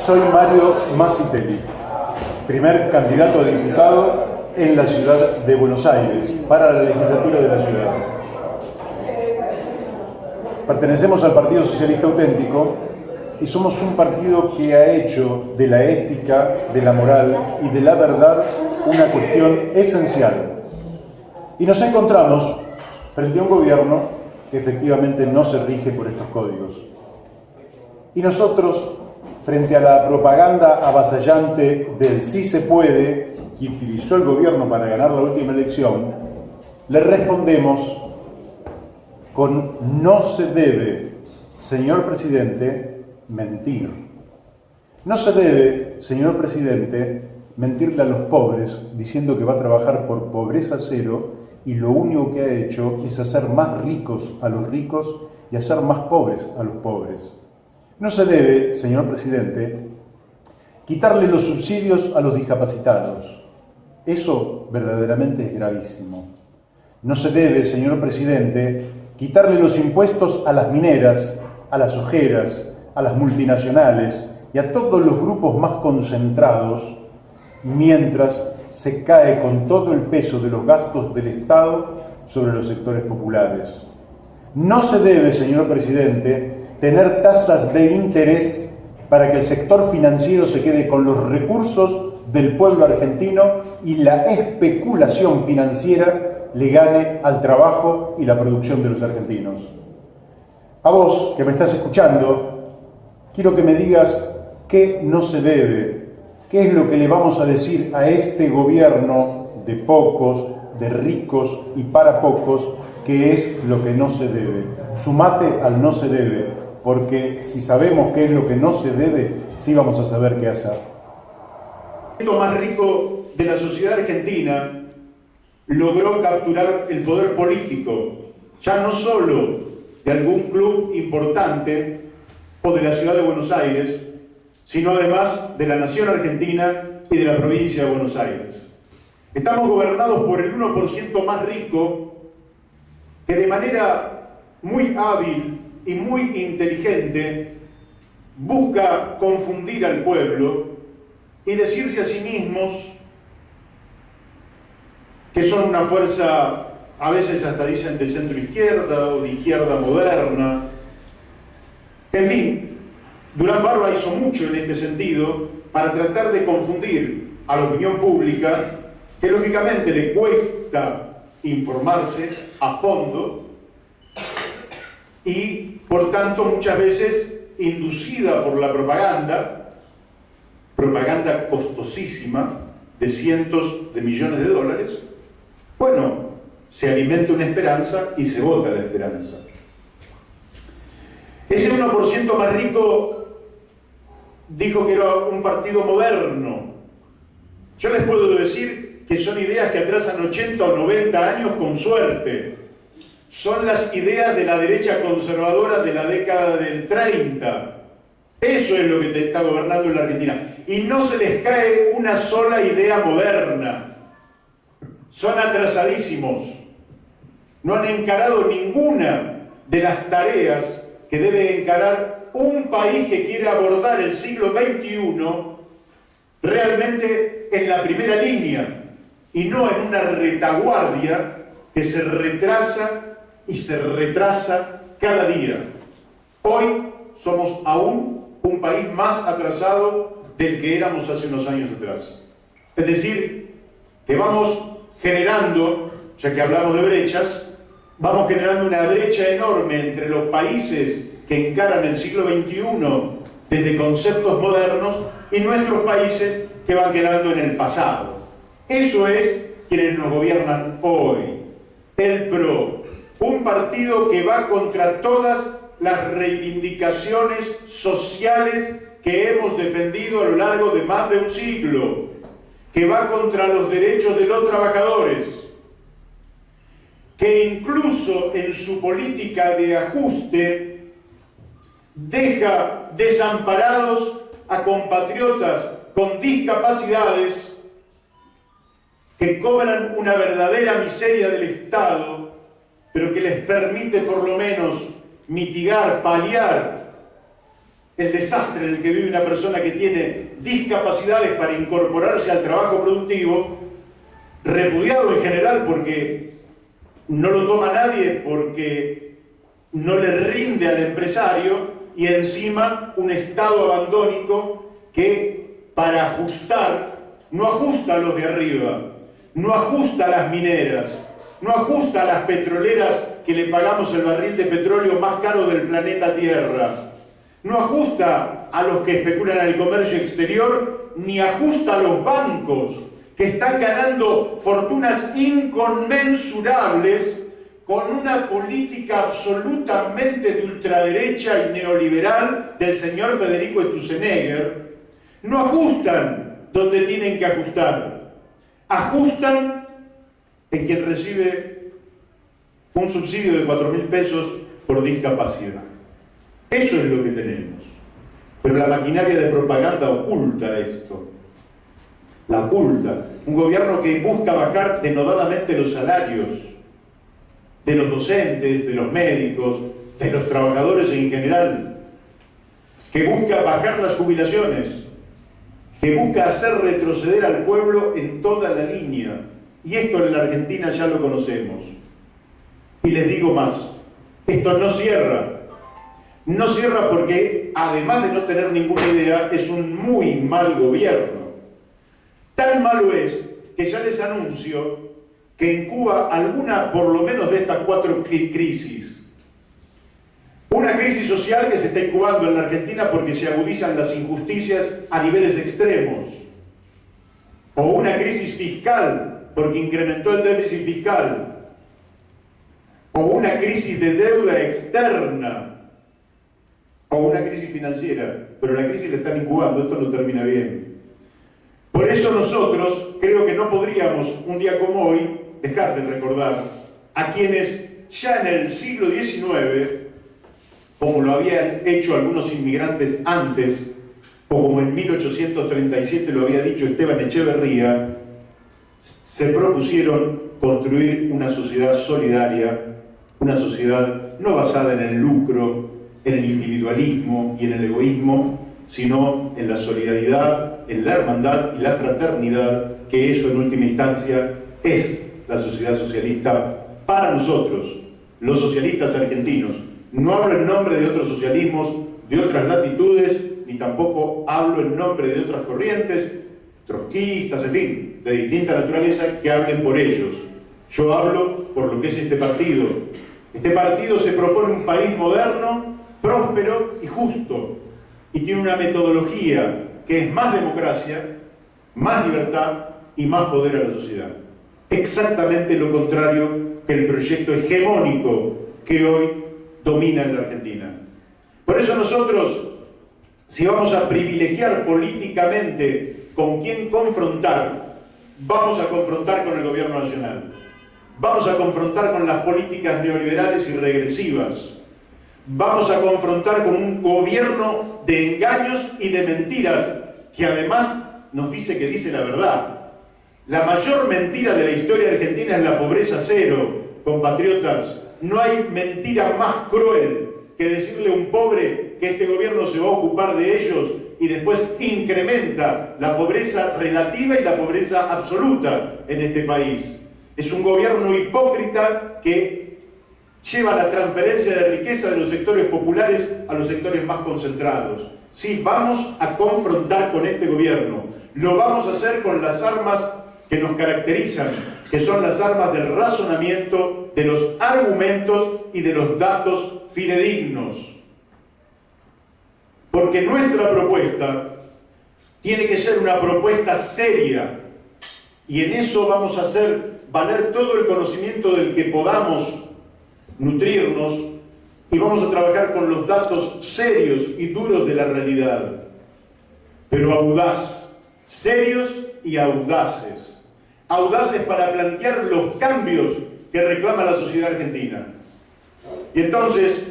Soy Mario Masitelli, primer candidato a diputado en la ciudad de Buenos Aires, para la legislatura de la ciudad. Pertenecemos al Partido Socialista Auténtico y somos un partido que ha hecho de la ética, de la moral y de la verdad una cuestión esencial. Y nos encontramos frente a un gobierno que efectivamente no se rige por estos códigos. Y nosotros, frente a la propaganda avasallante del sí se puede, que utilizó el gobierno para ganar la última elección, le respondemos con no se debe, señor presidente, mentir. No se debe, señor presidente, mentirle a los pobres diciendo que va a trabajar por pobreza cero y lo único que ha hecho es hacer más ricos a los ricos y hacer más pobres a los pobres. No se debe, señor presidente, quitarle los subsidios a los discapacitados. Eso verdaderamente es gravísimo. No se debe, señor presidente, quitarle los impuestos a las mineras, a las ojeras, a las multinacionales y a todos los grupos más concentrados, mientras se cae con todo el peso de los gastos del Estado sobre los sectores populares. No se debe, señor presidente, tener tasas de interés para que el sector financiero se quede con los recursos del pueblo argentino y la especulación financiera le gane al trabajo y la producción de los argentinos. A vos, que me estás escuchando, quiero que me digas qué no se debe, qué es lo que le vamos a decir a este gobierno de pocos, de ricos y para pocos, qué es lo que no se debe. Sumate al no se debe, porque si sabemos qué es lo que no se debe, sí vamos a saber qué hacer. El más rico de la sociedad argentina logró capturar el poder político, ya no solo de algún club importante o de la ciudad de Buenos Aires, sino además de la nación argentina y de la provincia de Buenos Aires. Estamos gobernados por el 1% más rico que de manera muy hábil y muy inteligente busca confundir al pueblo y decirse a sí mismos que son una fuerza, a veces hasta dicen de centro izquierda o de izquierda moderna. En fin, Durán Barba hizo mucho en este sentido para tratar de confundir a la opinión pública, que lógicamente le cuesta informarse a fondo y por tanto muchas veces inducida por la propaganda costosísima de cientos de millones de dólares, bueno, se alimenta una esperanza y se vota la esperanza. Ese 1% más rico dijo que era un partido moderno. Yo les puedo decir que son ideas que atrasan 80 o 90 años con suerte. Son las ideas de la derecha conservadora de la década del 30. Eso es lo que te está gobernando en la Argentina. Y no se les cae una sola idea moderna. Son atrasadísimos. No han encarado ninguna de las tareas que debe encarar un país que quiere abordar el siglo XXI realmente en la primera línea y no en una retaguardia que se retrasa y se retrasa cada día. Hoy somos aún un país más atrasado del que éramos hace unos años atrás. Es decir, que vamos generando, ya que hablamos de brechas, vamos generando una brecha enorme entre los países que encaran el siglo XXI desde conceptos modernos y nuestros países que van quedando en el pasado. Eso es quienes nos gobiernan hoy. El PRO, un partido que va contra todas las reivindicaciones sociales que hemos defendido a lo largo de más de un siglo, que va contra los derechos de los trabajadores, que incluso en su política de ajuste deja desamparados a compatriotas con discapacidades que cobran una verdadera miseria del Estado, pero que les permite por lo menos mitigar, paliar el desastre en el que vive una persona que tiene discapacidades para incorporarse al trabajo productivo, repudiado en general porque no lo toma nadie, porque no le rinde al empresario, y encima un estado abandónico que para ajustar no ajusta a los de arriba, no ajusta a las mineras, no ajusta a las petroleras que le pagamos el barril de petróleo más caro del planeta Tierra, no ajusta a los que especulan en el comercio exterior, ni ajusta a los bancos que están ganando fortunas inconmensurables con una política absolutamente de ultraderecha y neoliberal del señor Federico Sturzenegger. No ajustan donde tienen que ajustar. Ajustan en quien recibe un subsidio de 4.000 pesos por discapacidad. Eso es lo que tenemos. Pero la maquinaria de propaganda oculta esto. La oculta. Un gobierno que busca bajar denodadamente los salarios de los docentes, de los médicos, de los trabajadores en general, que busca bajar las jubilaciones, que busca hacer retroceder al pueblo en toda la línea. Y esto en la Argentina ya lo conocemos. Y les digo más, esto no cierra. No cierra porque, además de no tener ninguna idea, es un muy mal gobierno. Tan malo es que ya les anuncio que en Cuba alguna, por lo menos de estas 4 crisis, una crisis social que se está incubando en la Argentina porque se agudizan las injusticias a niveles extremos, o una crisis fiscal porque incrementó el déficit fiscal, o una crisis de deuda externa, o una crisis financiera, pero la crisis la están incubando, esto no termina bien. Por eso nosotros creo que no podríamos, un día como hoy, dejar de recordar a quienes ya en el siglo XIX, como lo habían hecho algunos inmigrantes antes, o como en 1837 lo había dicho Esteban Echeverría, se propusieron construir una sociedad solidaria, una sociedad no basada en el lucro, en el individualismo y en el egoísmo, sino en la solidaridad, en la hermandad y la fraternidad, que eso en última instancia es la sociedad socialista para nosotros, los socialistas argentinos. No hablo en nombre de otros socialismos, de otras latitudes, ni tampoco hablo en nombre de otras corrientes, trotskistas, en fin, de distinta naturaleza, que hablen por ellos. Yo hablo por lo que es este partido. Este partido se propone un país moderno, próspero y justo, y tiene una metodología que es más democracia, más libertad y más poder a la sociedad. Exactamente lo contrario que el proyecto hegemónico que hoy domina en la Argentina. Por eso nosotros, si vamos a privilegiar políticamente con quién confrontar, vamos a confrontar con el gobierno nacional. Vamos a confrontar con las políticas neoliberales y regresivas. Vamos a confrontar con un gobierno de engaños y de mentiras, que además nos dice que dice la verdad. La mayor mentira de la historia argentina es la pobreza cero, compatriotas. No hay mentira más cruel que decirle a un pobre que este gobierno se va a ocupar de ellos y después incrementa la pobreza relativa y la pobreza absoluta en este país. Es un gobierno hipócrita que lleva la transferencia de riqueza de los sectores populares a los sectores más concentrados. Sí, vamos a confrontar con este gobierno. Lo vamos a hacer con las armas que nos caracterizan, que son las armas del razonamiento, de los argumentos y de los datos fidedignos. Porque nuestra propuesta tiene que ser una propuesta seria, y en eso vamos a hacer valer todo el conocimiento del que podamos nutrirnos, y vamos a trabajar con los datos serios y duros de la realidad, pero audaz, serios y audaces. Audaces para plantear los cambios que reclama la sociedad argentina. Y entonces,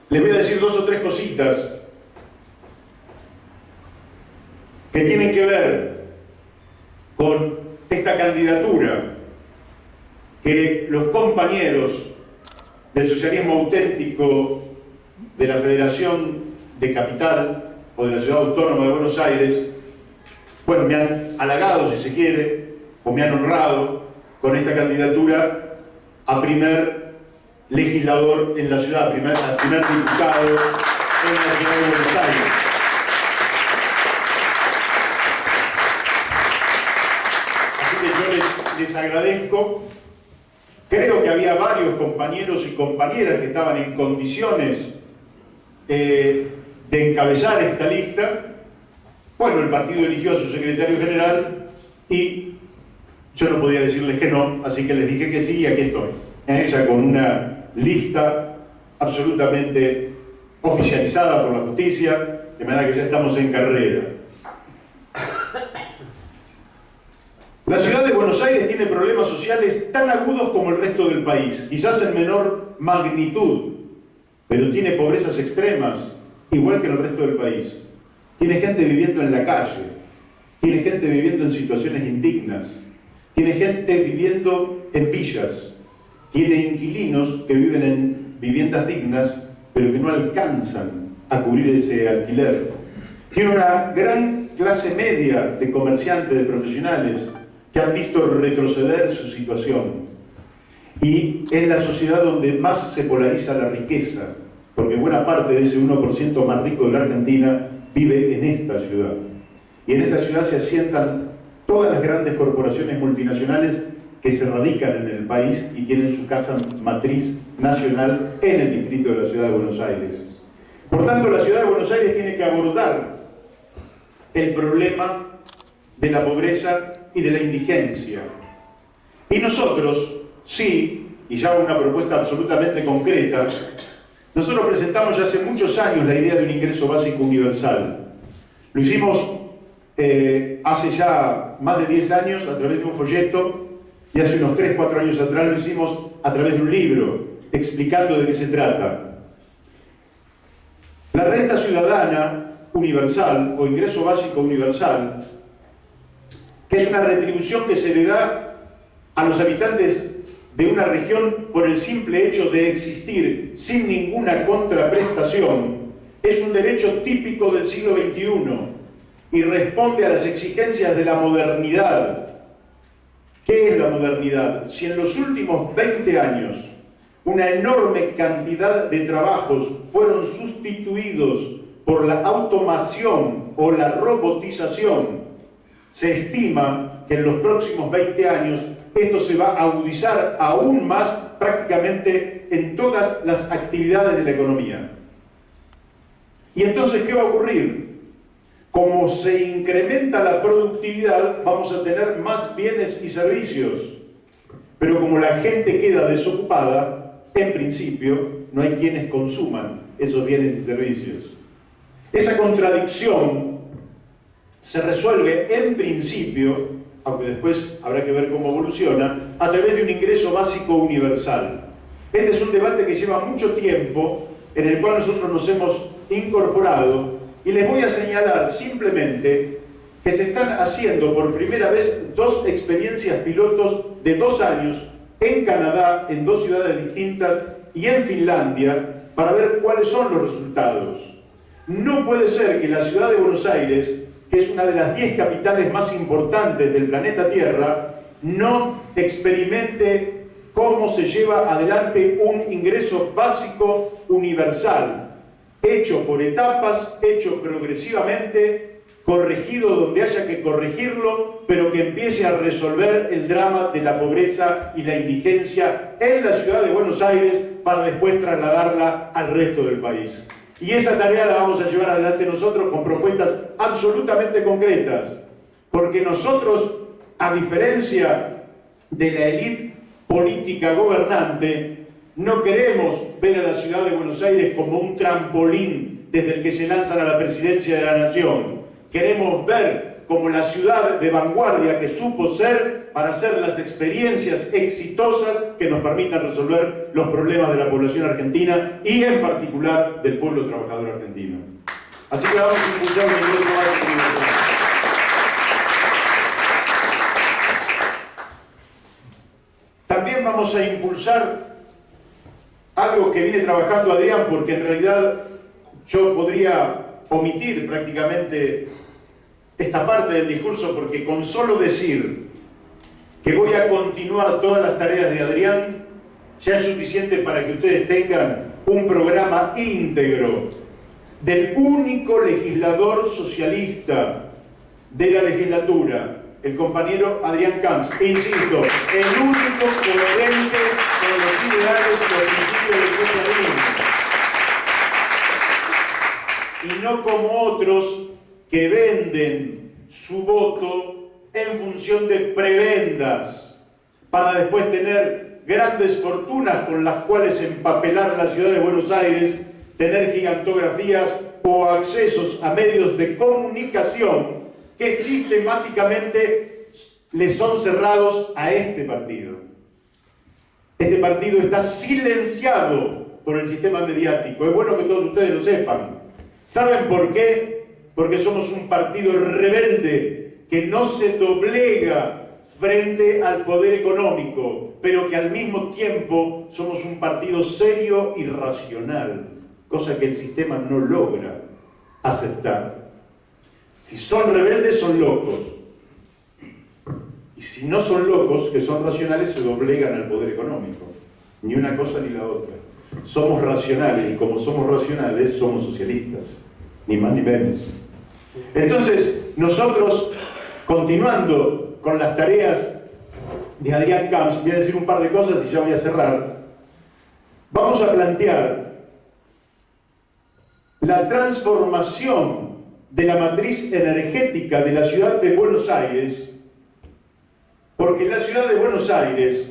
les voy a decir 2 o 3 cositas que tienen que ver con esta candidatura que los compañeros del socialismo auténtico de la Federación de Capital o de la Ciudad Autónoma de Buenos Aires, bueno, me han halagado, si se quiere, o me han honrado con esta candidatura a primer legislador en la ciudad, a primer diputado en la Ciudad de Buenos Aires. Así que yo les agradezco. Creo que había varios compañeros y compañeras que estaban en condiciones de encabezar esta lista. Bueno, el partido eligió a su secretario general y yo no podía decirles que no, así que les dije que sí y aquí estoy. Ya con una lista absolutamente oficializada por la justicia, de manera que ya estamos en carrera. La ciudad de Buenos Aires tiene problemas sociales tan agudos como el resto del país, quizás en menor magnitud, pero tiene pobrezas extremas, igual que en el resto del país. Tiene gente viviendo en la calle, tiene gente viviendo en situaciones indignas, tiene gente viviendo en villas, tiene inquilinos que viven en viviendas dignas, pero que no alcanzan a cubrir ese alquiler. Tiene una gran clase media de comerciantes, de profesionales, que han visto retroceder su situación. Y es la sociedad donde más se polariza la riqueza, porque buena parte de ese 1% más rico de la Argentina vive en esta ciudad. Y en esta ciudad se asientan todas las grandes corporaciones multinacionales que se radican en el país y tienen su casa matriz nacional en el distrito de la Ciudad de Buenos Aires. Por tanto, la Ciudad de Buenos Aires tiene que abordar el problema de la pobreza y de la indigencia. Y nosotros, sí, y ya una propuesta absolutamente concreta, nosotros presentamos ya hace muchos años la idea de un ingreso básico universal. Lo hicimos hace ya más de 10 años a través de un folleto y hace unos 3, 4 años atrás lo hicimos a través de un libro explicando de qué se trata. La renta ciudadana universal o ingreso básico universal, que es una retribución que se le da a los habitantes de una región por el simple hecho de existir sin ninguna contraprestación, es un derecho típico del siglo XXI y responde a las exigencias de la modernidad. ¿Qué es la modernidad? Si en los últimos 20 años una enorme cantidad de trabajos fueron sustituidos por la automación o la robotización, se estima que en los próximos 20 años esto se va a agudizar aún más prácticamente en todas las actividades de la economía. Y entonces, ¿qué va a ocurrir? Como se incrementa la productividad, vamos a tener más bienes y servicios. Pero como la gente queda desocupada, en principio, no hay quienes consuman esos bienes y servicios. Esa contradicción se resuelve en principio, aunque después habrá que ver cómo evoluciona, a través de un ingreso básico universal. Este es un debate que lleva mucho tiempo, en el cual nosotros nos hemos incorporado, y les voy a señalar simplemente que se están haciendo por primera vez 2 experiencias pilotos de 2 años en Canadá, en 2 ciudades distintas, y en Finlandia, para ver cuáles son los resultados. No puede ser que la ciudad de Buenos Aires, que es una de las 10 capitales más importantes del planeta Tierra, no experimente cómo se lleva adelante un ingreso básico universal, hecho por etapas, hecho progresivamente, corregido donde haya que corregirlo, pero que empiece a resolver el drama de la pobreza y la indigencia en la ciudad de Buenos Aires para después trasladarla al resto del país. Y esa tarea la vamos a llevar adelante nosotros con propuestas absolutamente concretas, porque nosotros, a diferencia de la élite política gobernante, no queremos ver a la ciudad de Buenos Aires como un trampolín desde el que se lanzan a la presidencia de la nación. Queremos ver como la ciudad de vanguardia que supo ser para hacer las experiencias exitosas que nos permitan resolver los problemas de la población argentina y en particular del pueblo trabajador argentino. Así que vamos a impulsar un ingreso básico universal. También vamos a impulsar algo que viene trabajando Adrián, porque en realidad yo podría omitir prácticamente esta parte del discurso, porque con solo decir que voy a continuar todas las tareas de Adrián, ya es suficiente para que ustedes tengan un programa íntegro del único legislador socialista de la legislatura, el compañero Adrián Camps. E insisto, el único coherente con los ideales y los principios del socialismo. Y no como otros que venden su voto en función de prebendas, para después tener grandes fortunas con las cuales empapelar la ciudad de Buenos Aires, tener gigantografías o accesos a medios de comunicación que sistemáticamente le son cerrados a este partido. Este partido está silenciado por el sistema mediático. Es bueno que todos ustedes lo sepan. ¿Saben por qué? Porque somos un partido rebelde que no se doblega frente al poder económico, pero que al mismo tiempo somos un partido serio y racional, cosa que el sistema no logra aceptar. Si son rebeldes, son locos. Y si no son locos, que son racionales, se doblegan al poder económico. Ni una cosa ni la otra. Somos racionales, y como somos racionales, somos socialistas. Ni más ni menos. Entonces, nosotros, continuando con las tareas de Adrián Camps, voy a decir un par de cosas y ya voy a cerrar. Vamos a plantear la transformación de la matriz energética de la ciudad de Buenos Aires, porque la ciudad de Buenos Aires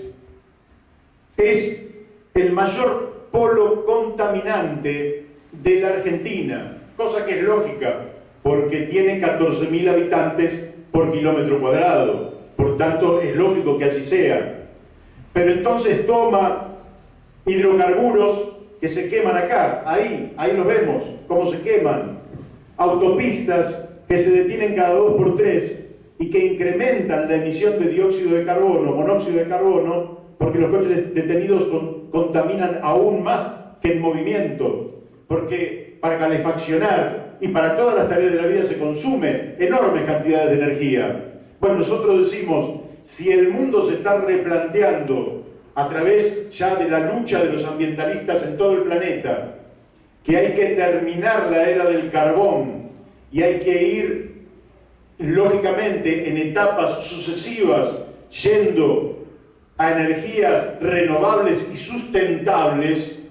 es el mayor polo contaminante de la Argentina, cosa que es lógica, porque tiene 14.000 habitantes por kilómetro cuadrado, por tanto es lógico que así sea. Pero entonces toma hidrocarburos que se queman acá, ahí los vemos, cómo se queman, autopistas que se detienen cada 2 por 3 y que incrementan la emisión de dióxido de carbono, monóxido de carbono, porque los coches detenidos contaminan aún más que en movimiento, porque para calefaccionar y para todas las tareas de la vida se consume enormes cantidades de energía. Bueno, nosotros decimos, si el mundo se está replanteando a través ya de la lucha de los ambientalistas en todo el planeta, que hay que terminar la era del carbón y hay que ir, lógicamente, en etapas sucesivas, yendo a energías renovables y sustentables,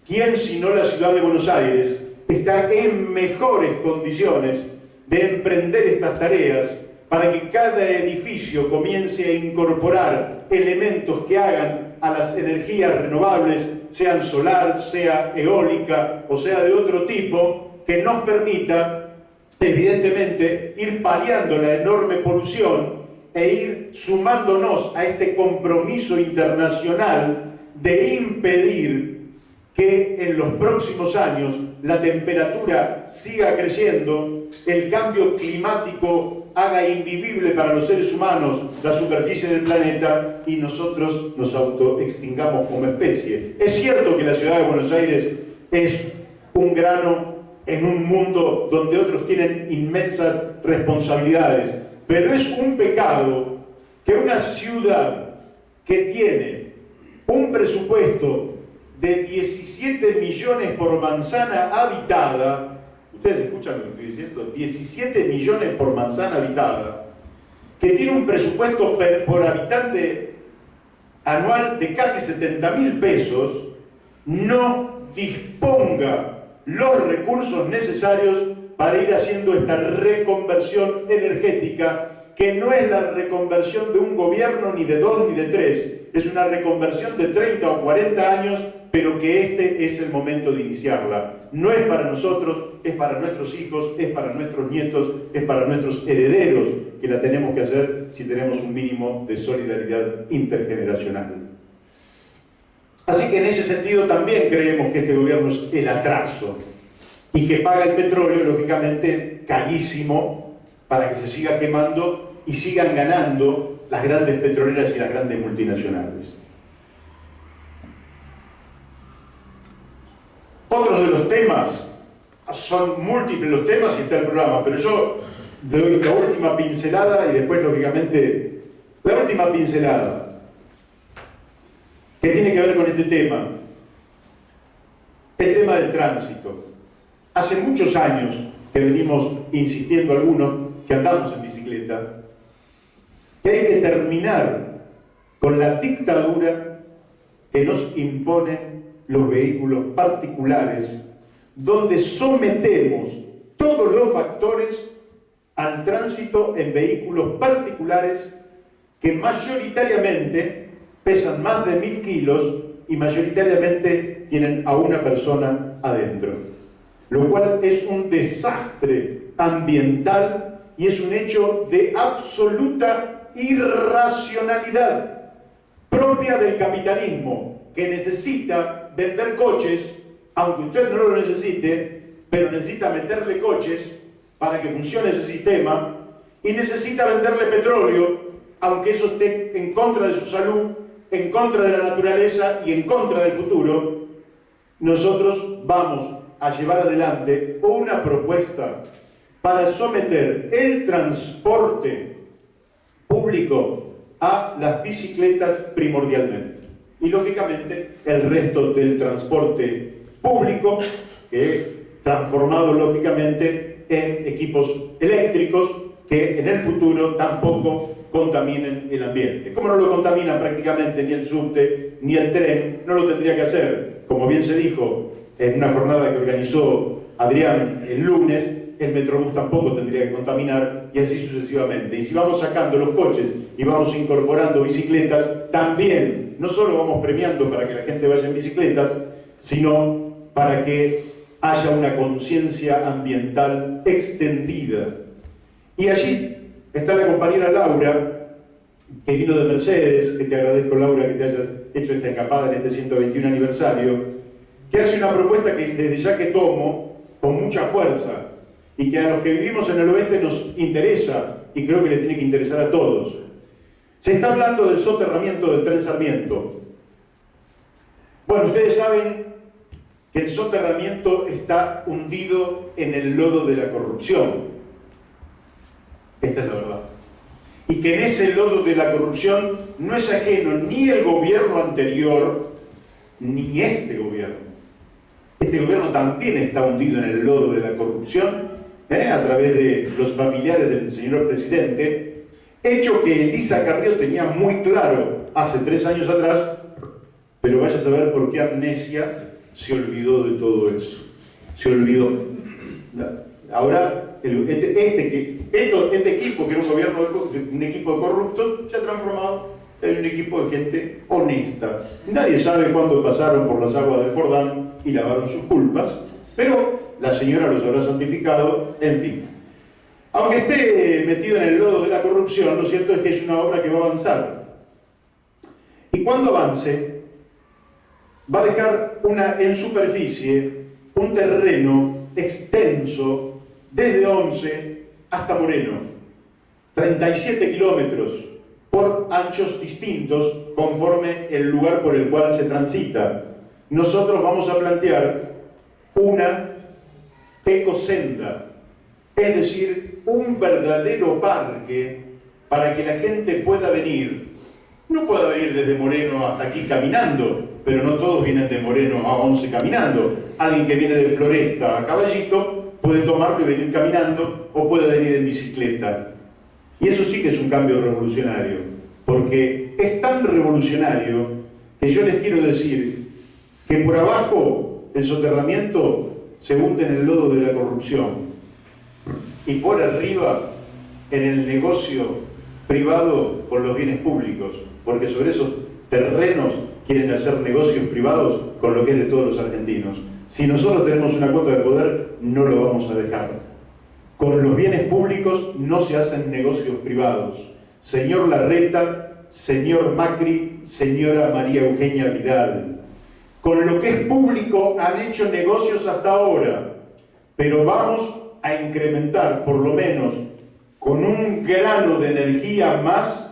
¿quién sino la ciudad de Buenos Aires está en mejores condiciones de emprender estas tareas para que cada edificio comience a incorporar elementos que hagan a las energías renovables, sean solar, sea eólica o sea de otro tipo, que nos permita, evidentemente, ir paliando la enorme polución e ir sumándonos a este compromiso internacional de impedir que en los próximos años la temperatura siga creciendo, el cambio climático haga invivible para los seres humanos la superficie del planeta y nosotros nos autoextingamos como especie. Es cierto que la ciudad de Buenos Aires es un grano en un mundo donde otros tienen inmensas responsabilidades, pero es un pecado que una ciudad que tiene un presupuesto de 17 millones por manzana habitada, ustedes escuchan lo que estoy diciendo, 17 millones por manzana habitada, que tiene un presupuesto por habitante anual de casi 70.000 pesos, no disponga los recursos necesarios para ir haciendo esta reconversión energética, que no es la reconversión de un gobierno ni de 2 ni de 3, es una reconversión de 30 o 40 años, pero que este es el momento de iniciarla. No es para nosotros, es para nuestros hijos, es para nuestros nietos, es para nuestros herederos, que la tenemos que hacer si tenemos un mínimo de solidaridad intergeneracional. Así que en ese sentido también creemos que este gobierno es el atraso y que paga el petróleo, lógicamente, carísimo, para que se siga quemando y sigan ganando las grandes petroleras y las grandes multinacionales. Otros de los temas, son múltiples los temas y está el programa, pero yo doy la última pincelada y después, lógicamente, la última pincelada que tiene que ver con este tema, el tema del tránsito. Hace muchos años que venimos insistiendo algunos que andamos en bicicleta, que hay que terminar con la dictadura que nos imponen los vehículos particulares, donde sometemos todos los factores al tránsito en vehículos particulares que mayoritariamente pesan más de 1000 kilos y mayoritariamente tienen a una persona adentro, lo cual es un desastre ambiental y es un hecho de absoluta irracionalidad propia del capitalismo, que necesita vender coches, aunque usted no lo necesite, pero necesita meterle coches para que funcione ese sistema, y necesita venderle petróleo, aunque eso esté en contra de su salud, en contra de la naturaleza y en contra del futuro. Nosotros vamos a llevar adelante una propuesta para someter el transporte público a las bicicletas primordialmente. Y lógicamente el resto del transporte público, transformado lógicamente en equipos eléctricos que en el futuro tampoco contaminen el ambiente. Como no lo contamina prácticamente ni el subte ni el tren, no lo tendría que hacer. Como bien se dijo en una jornada que organizó Adrián el lunes, el Metrobús tampoco tendría que contaminar, y así sucesivamente. Y si vamos sacando los coches y vamos incorporando bicicletas, también no solo vamos premiando para que la gente vaya en bicicletas, sino para que haya una conciencia ambiental extendida. Y allí está la compañera Laura, que vino de Mercedes, que te agradezco, Laura, que te hayas hecho esta escapada en este 121 aniversario, que hace una propuesta que desde ya que tomo con mucha fuerza, y que a los que vivimos en el oeste nos interesa, y creo que le tiene que interesar a todos. Se está hablando del soterramiento del Tren Sarmiento. Bueno, ustedes saben que el soterramiento está hundido en el lodo de la corrupción. Esta es la verdad. Y que en ese lodo de la corrupción no es ajeno ni el gobierno anterior, ni este gobierno. Este gobierno también está hundido en el lodo de la corrupción, a través de los familiares del señor presidente, hecho que Elisa Carrió tenía muy claro hace 3 años atrás, pero vaya a saber por qué amnesia se olvidó de todo eso. Se olvidó. Ahora, este equipo, que era un equipo de corruptos, se ha transformado en un equipo de gente honesta. Nadie sabe cuándo pasaron por las aguas de Jordán y lavaron sus culpas, pero la señora los habrá santificado, en fin. Aunque esté metido en el lodo de la corrupción, lo cierto es que es una obra que va a avanzar. Y cuando avance, va a dejar en superficie un terreno extenso desde Once hasta Moreno, 37 kilómetros por anchos distintos conforme el lugar por el cual se transita. Nosotros vamos a plantear una ecosenda, es decir, un verdadero parque para que la gente pueda venir. No pueda venir desde Moreno hasta aquí caminando, pero no todos vienen de Moreno a Once caminando. Alguien que viene de Floresta a Caballito puede tomarlo y venir caminando, o puede venir en bicicleta. Y eso sí que es un cambio revolucionario, porque es tan revolucionario que yo les quiero decir que por abajo el soterramiento se hunde en el lodo de la corrupción, y por arriba en el negocio privado con los bienes públicos, porque sobre esos terrenos quieren hacer negocios privados con lo que es de todos los argentinos. Si nosotros tenemos una cuota de poder, no lo vamos a dejar. Con los bienes públicos no se hacen negocios privados. Señor Larreta, señor Macri, señora María Eugenia Vidal, con lo que es público han hecho negocios hasta ahora, pero vamos a incrementar por lo menos con un grano de energía más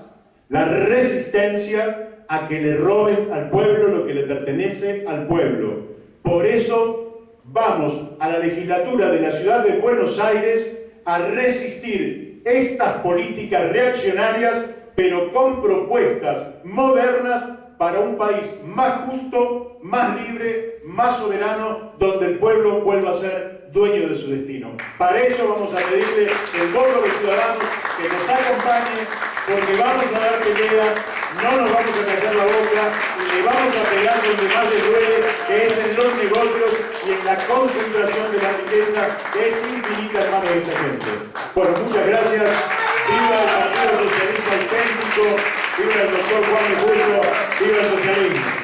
la resistencia a que le roben al pueblo lo que le pertenece al pueblo. Por eso vamos a la legislatura de la Ciudad de Buenos Aires a resistir estas políticas reaccionarias, pero con propuestas modernas para un país más justo, más libre, más soberano, donde el pueblo vuelva a ser dueño de su destino. Para eso vamos a pedirle el voto a los ciudadanos que nos acompañen, porque vamos a dar pelea, no nos vamos a callar la boca y le vamos a pegar donde más les duele, que es en los negocios y en la concentración de la riqueza, que es infinita en manos de esta gente. Bueno, muchas gracias. Viva el Partido Socialista Auténtico, viva el doctor Juan de Julio, viva el socialismo.